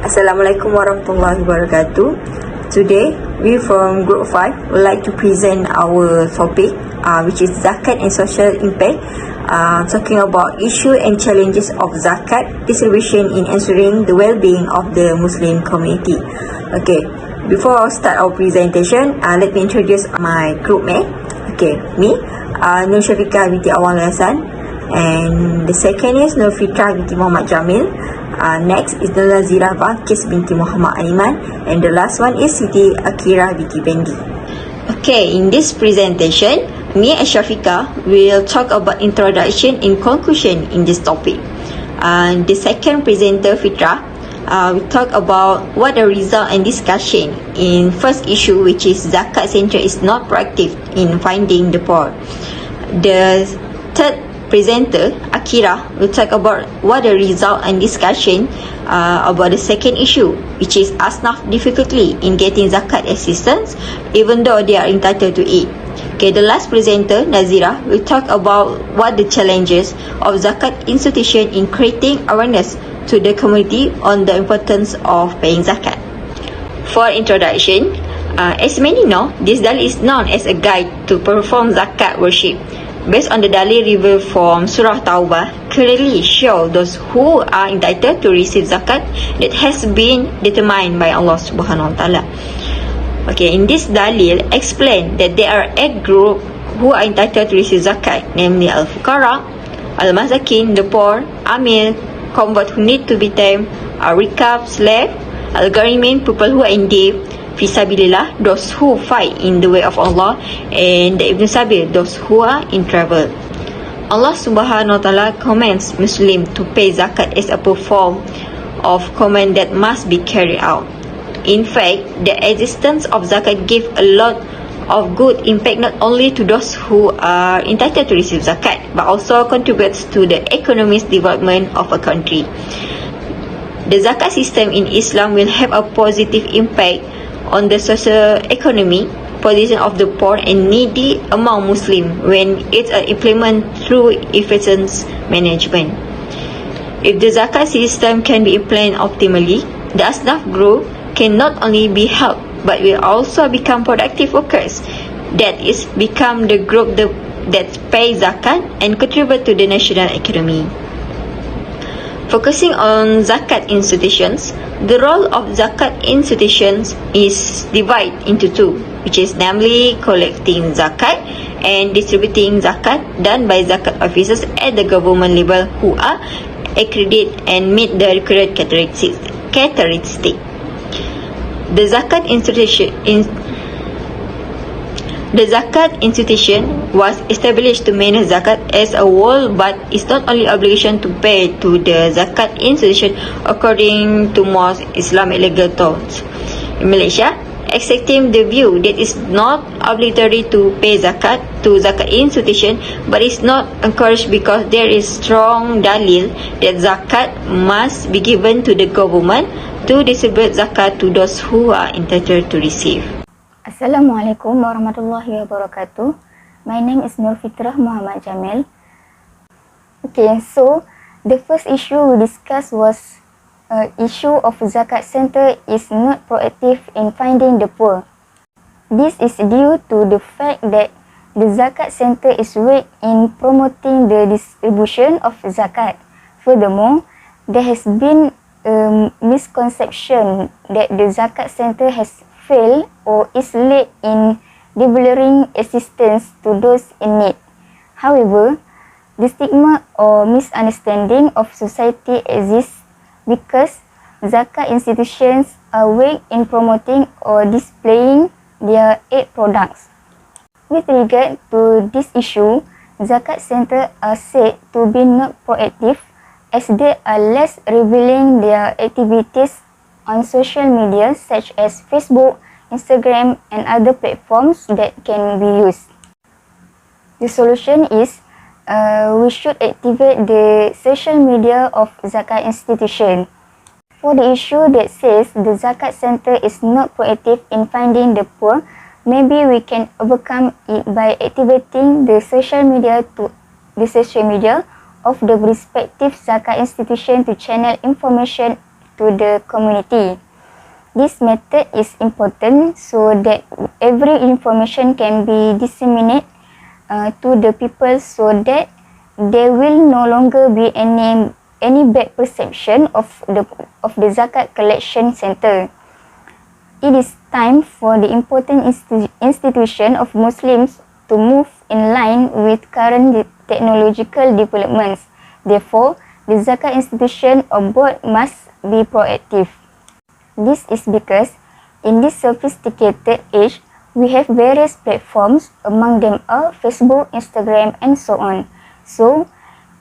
Assalamualaikum warahmatullahi wabarakatuh. Today, we from Group 5 would like to present our topic, which is Zakat and Social Impact, talking about issue and challenges of Zakat distribution in ensuring the well-being of the Muslim community. Okay, before I start our presentation, let me introduce my group mate. Okay, me, Nur Syafiqah binti Awal Hasan, and the second is Nur Fitrah binti Muhammad Jamil. Next is Nur Nazirah Bakis binti Muhammad Aiman, and the last one is Siti Akira binti Bendi. Okay, in this presentation, me and Syafiqah will talk about introduction and conclusion in this topic. The second presenter, Fitrah, we talk about what the result and discussion in first issue, which is Zakat Center is not proactive in finding the poor. The third presenter, Akira, will talk about what the result and discussion about the second issue, which is Asnaf difficulty in getting Zakat assistance even though they are entitled to it. Okay, the last presenter, Nazira, will talk about what the challenges of Zakat institution in creating awareness to the community on the importance of paying Zakat. For introduction, as many know, this dalil is known as a guide to perform Zakat worship. Based on the dalil revealed from Surah Taubah, clearly show those who are entitled to receive zakat that has been determined by Allah Subhanahu Wa Taala. Okay, in this dalil explain that there are 8 groups who are entitled to receive zakat, namely al-fuqara, al-masakin, the poor, amil, convert who need to be tamed, al-rikab, slave, al-gharimin, people who are in debt, Fisabilillah, those who fight in the way of Allah, and the Ibn Sabil, those who are in travel. Allah Subhanahu Wa Taala commands Muslim to pay zakat as a form of command that must be carried out. In fact, the existence of zakat gives a lot of good impact not only to those who are entitled to receive zakat, but also contributes to the economic development of a country. The zakat system in Islam will have a positive impact on the socio-economic position of the poor and needy among Muslims when it's implemented through efficient management. If the zakat system can be implemented optimally, the Asnaf group can not only be helped but will also become productive workers. That is, become the group that pay zakat and contribute to the national economy. Focusing on zakat institutions, the role of zakat institutions is divided into 2, which is namely collecting zakat and distributing zakat done by zakat officers at the government level who are accredited and meet the required characteristics. The zakat institution was established to manage zakat as a whole, but it's not only obligation to pay to the zakat institution according to most Islamic legal thoughts. In Malaysia, accepting the view that it's not obligatory to pay zakat to zakat institution, but it's not encouraged because there is strong dalil that zakat must be given to the government to distribute zakat to those who are entitled to receive. Assalamualaikum warahmatullahi wabarakatuh. My name is Nur Fitrah Muhammad Jamil. Okay, so the first issue we discussed was issue of zakat center is not proactive in finding the poor. This is due to the fact that the zakat center is weak in promoting the distribution of zakat. Furthermore, there has been a misconception that the zakat center has failed or is late in delivering assistance to those in need. However, the stigma or misunderstanding of society exists because zakat institutions are weak in promoting or displaying their aid products. With regard to this issue, zakat centers are said to be not proactive as they are less revealing their activities on social media such as Facebook, Instagram, and other platforms that can be used. The solution is we should activate the social media of zakat institution. For the issue that says the zakat center is not proactive in finding the poor, maybe we can overcome it by activating the social media of the respective zakat institution to channel information to the community. This method is important so that every information can be disseminated to the people so that there will no longer be any bad perception of the zakat collection center. It is time for the important institution of Muslims to move in line with current technological developments. Therefore, the zakat institution or board must be proactive. This is because in this sophisticated age, we have various platforms, among them are Facebook, Instagram, and so on. So,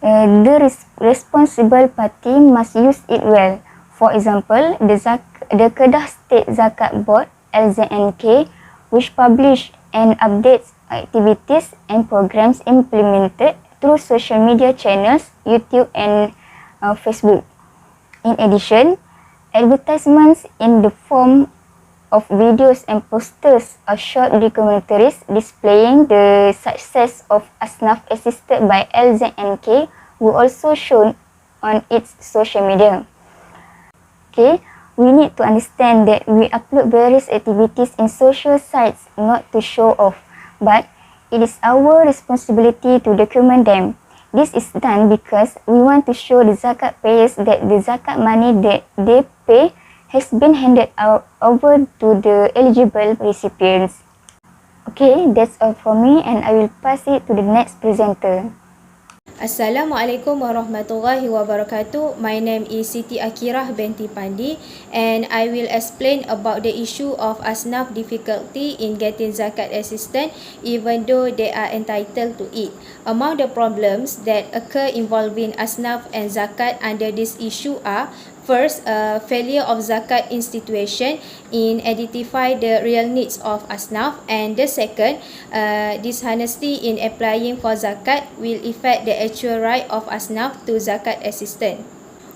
the responsible party must use it well. For example, the Kedah State Zakat Board (LZNK), which publish and updates activities and programs implemented through social media channels, YouTube and Facebook. In addition, advertisements in the form of videos and posters or short documentaries displaying the success of Asnaf assisted by LZNK were also shown on its social media. Okay, we need to understand that we upload various activities in social sites not to show off, but it is our responsibility to document them. This is done because we want to show the zakat payers that the zakat money that they pay has been handed over to the eligible recipients. Okay, that's all for me and I will pass it to the next presenter. Assalamualaikum warahmatullahi wabarakatuh. My name is Siti Akirah binti Pandi and I will explain about the issue of asnaf difficulty in getting zakat assistance even though they are entitled to it. Among the problems that occur involving asnaf and zakat under this issue are: first, failure of zakat institution in identify the real needs of asnaf, and the second, dishonesty in applying for zakat will affect the actual right of asnaf to zakat assistance.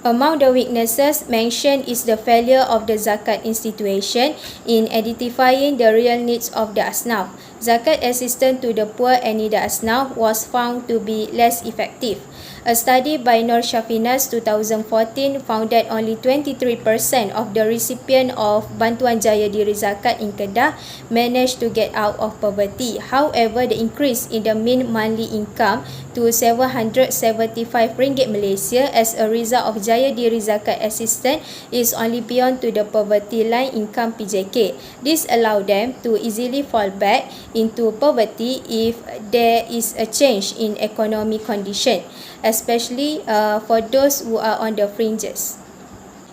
Among the weaknesses mentioned is the failure of the zakat institution in identifying the real needs of the asnaf. Zakat assistance to the poor and needy asnaf was found to be less effective. A study by Nur Shafinas 2014 found that only 23% of the recipient of Bantuan Jaya Diri Zakat in Kedah managed to get out of poverty. However, the increase in the mean monthly income to RM775 Malaysia as a result of Jaya Diri Zakat assistance is only beyond to the poverty line income PJK. This allows them to easily fall back into poverty if there is a change in economic condition, especially for those who are on the fringes.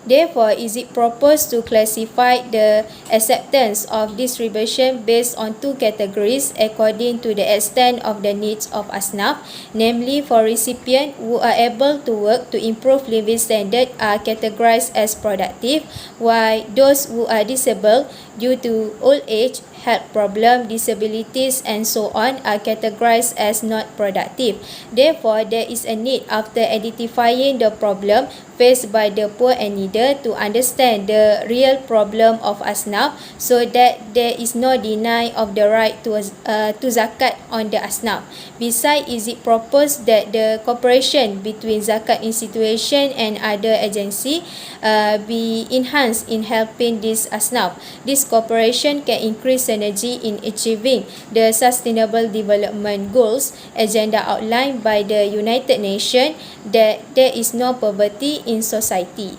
Therefore, is it proposed to classify the acceptance of distribution based on two categories according to the extent of the needs of asnaf, namely for recipients who are able to work to improve living standard are categorized as productive, while those who are disabled due to old age, health problem, disabilities and so on are categorized as not productive. Therefore, there is a need after identifying the problem faced by the poor and needy to understand the real problem of asnaf so that there is no deny of the right to zakat on the asnaf. Besides, is it proposed that the cooperation between zakat institution and other agency be enhanced in helping this asnaf. This cooperation can increase synergy in achieving the Sustainable Development Goals agenda outlined by the United Nations, that there is no poverty in society.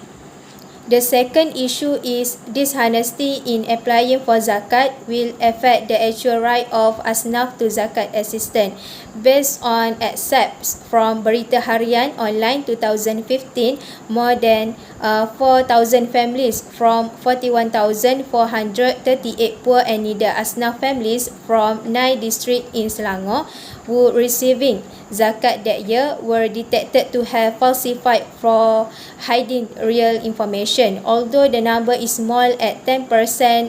The second issue is dishonesty in applying for zakat will affect the actual right of asnaf to zakat assistance. Based on excerpts from Berita Harian Online 2015, more than 4,000 families from 41,438 poor and needy asnaf families from 9 districts in Selangor who receiving zakat that year were detected to have falsified for hiding real information. Although the number is small at 10%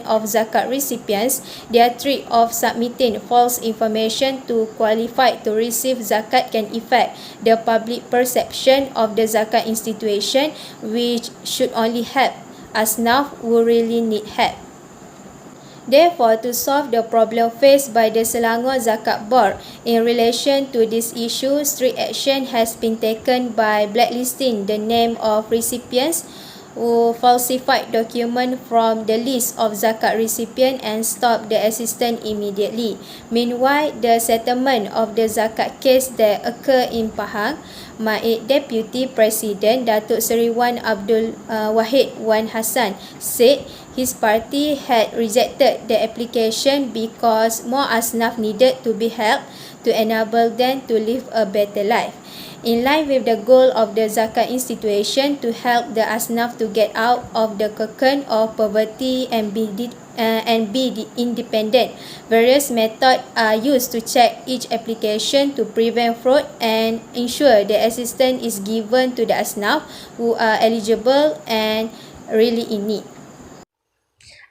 of zakat recipients, their threat of submitting false information to qualify to receive zakat can affect the public perception of the zakat institution, which should only help asnaf who really need help. Therefore, to solve the problem faced by the Selangor Zakat Board in relation to this issue, strict action has been taken by blacklisting the name of recipients who falsified document from the list of zakat recipient and stopped the assistance immediately. Meanwhile, the settlement of the zakat case that occurred in Pahang, Deputy President Datuk Seri Wan Abdul Wahid Wan Hassan said his party had rejected the application because more asnaf needed to be helped to enable them to live a better life. In line with the goal of the Zakat institution to help the asnaf to get out of the cocoon of poverty and be independent, various methods are used to check each application to prevent fraud and ensure the assistance is given to the asnaf who are eligible and really in need.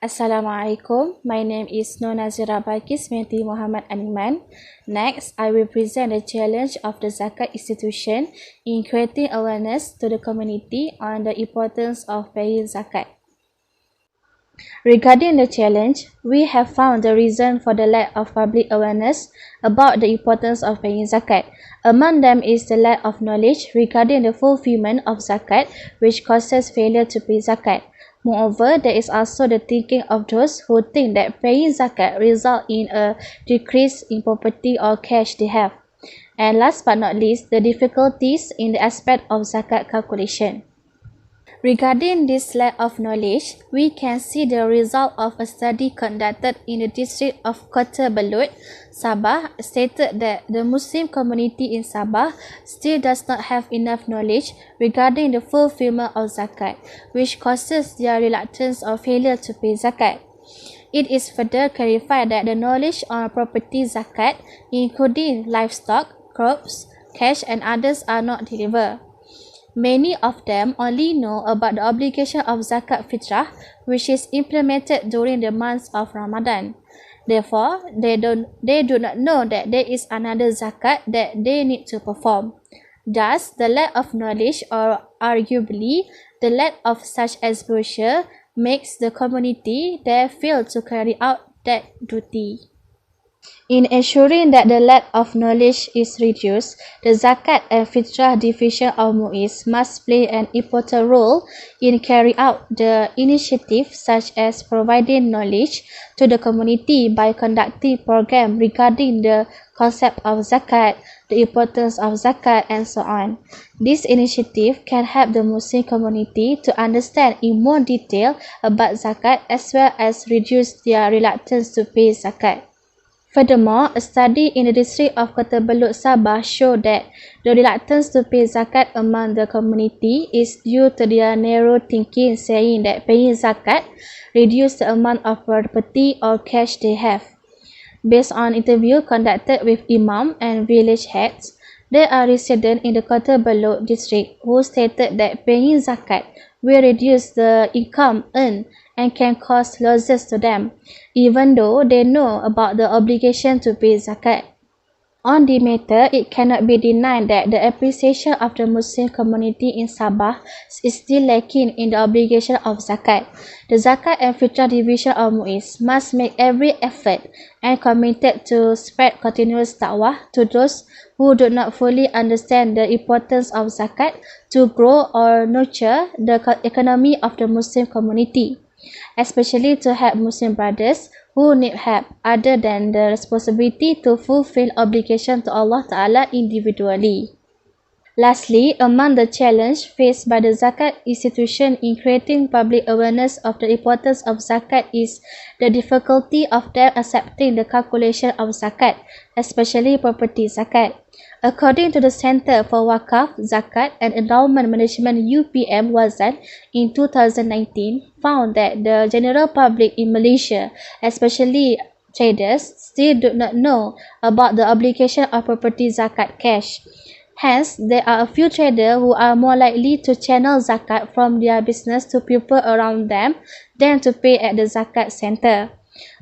Assalamualaikum. My name is Nur Nazira Balkis binti Muhammad Animan. Next, I will present the challenge of the Zakat institution in creating awareness to the community on the importance of paying zakat. Regarding the challenge, we have found the reason for the lack of public awareness about the importance of paying zakat. Among them is the lack of knowledge regarding the fulfillment of zakat, which causes failure to pay zakat. Moreover, there is also the thinking of those who think that paying zakat results in a decrease in property or cash they have. And last but not least, the difficulties in the aspect of zakat calculation. Regarding this lack of knowledge, we can see the result of a study conducted in the district of Kota Belud, Sabah, stated that the Muslim community in Sabah still does not have enough knowledge regarding the fulfillment of zakat, which causes their reluctance or failure to pay zakat. It is further clarified that the knowledge on property zakat, including livestock, crops, cash and others are not delivered. Many of them only know about the obligation of zakat fitrah, which is implemented during the months of Ramadan. Therefore, they do not know that there is another zakat that they need to perform. Thus, the lack of knowledge, or arguably the lack of such exposure, makes the community there fail to carry out that duty. In ensuring that the lack of knowledge is reduced, the Zakat and Fitrah Division of MUIS must play an important role in carrying out the initiative such as providing knowledge to the community by conducting programs regarding the concept of Zakat, the importance of Zakat and so on. This initiative can help the Muslim community to understand in more detail about Zakat as well as reduce their reluctance to pay Zakat. Furthermore, a study in the district of Kota Belud, Sabah showed that the reluctance to pay zakat among the community is due to their narrow thinking, saying that paying zakat reduces the amount of property or cash they have. Based on interview conducted with imam and village heads, there are residents in the Kota Belud district who stated that paying zakat will reduce the income earned and can cause losses to them, even though they know about the obligation to pay zakat. On the matter, it cannot be denied that the appreciation of the Muslim community in Sabah is still lacking in the obligation of zakat. The Zakat and Fitrah Division of MUIS must make every effort and committed to spread continuous dakwah to those who do not fully understand the importance of zakat to grow or nurture the economy of the Muslim community, especially to help Muslim brothers who need help other than the responsibility to fulfill obligation to Allah Ta'ala individually. Lastly, among the challenge faced by the Zakat institution in creating public awareness of the importance of Zakat is the difficulty of them accepting the calculation of Zakat, especially property Zakat. According to the Center for Wakaf, Zakat and Endowment Management UPM Wazan in 2019, found that the general public in Malaysia, especially traders, still do not know about the obligation of property Zakat cash. Hence, there are a few traders who are more likely to channel zakat from their business to people around them than to pay at the zakat center.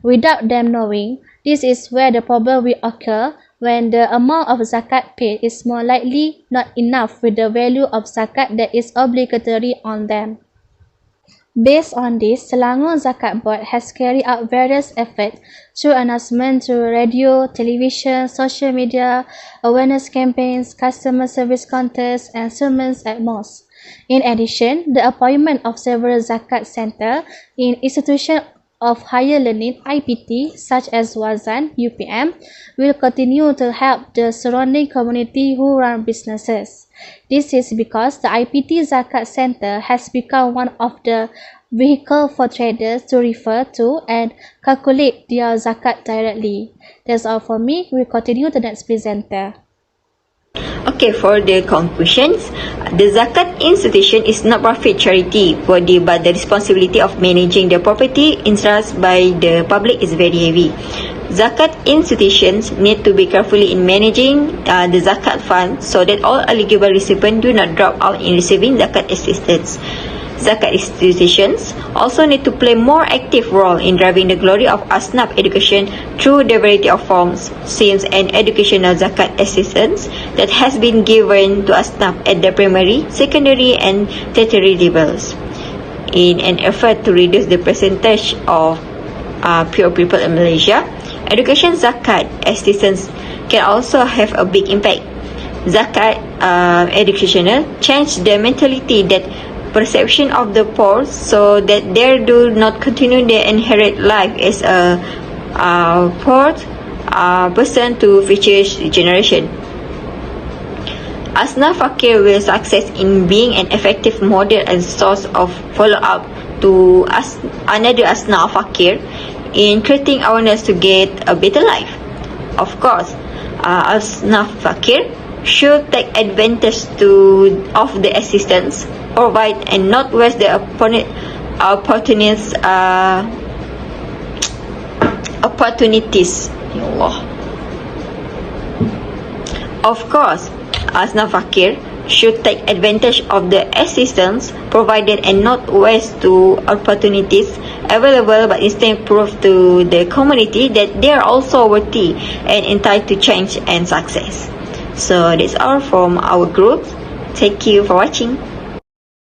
Without them knowing, this is where the problem will occur when the amount of zakat paid is more likely not enough with the value of zakat that is obligatory on them. Based on this, Selangor Zakat Board has carried out various efforts through announcements through radio, television, social media, awareness campaigns, customer service contests, and sermons at mosques. In addition, the appointment of several Zakat centers in institutions of higher learning IPT such as Wazan, UPM, will continue to help the surrounding community who run businesses. This is because the IPT Zakat Center has become one of the vehicle for traders to refer to and calculate their zakat directly. That's all for me. We'll continue to the next presenter. Okay, for the conclusions, the Zakat institution is not profit charity body, but the responsibility of managing the property interest by the public is very heavy. Zakat institutions need to be carefully in managing the Zakat fund so that all eligible recipients do not drop out in receiving Zakat assistance. Zakat institutions also need to play more active role in driving the glory of Asnaf education through the variety of forms, since an educational Zakat assistance that has been given to Asnaf at the primary, secondary and tertiary levels. In an effort to reduce the percentage of poor people in Malaysia, education Zakat assistance can also have a big impact. Zakat educational change the mentality that perception of the poor so that they do not continue their inherent life as a poor person to future generation. Asnaf Fakir will succeed in being an effective model and source of follow-up to another Asnaf Fakir in creating awareness to get a better life. Of course, Asnaf Fakir should take advantage of the assistance provide and not waste the opportunities. Ya Allah. Of course, Asnaf Fakir should take advantage of the assistance provided and not waste the opportunities available, but instead prove to the community that they are also worthy and entitled to change and success. So that's all from our group. Thank you for watching.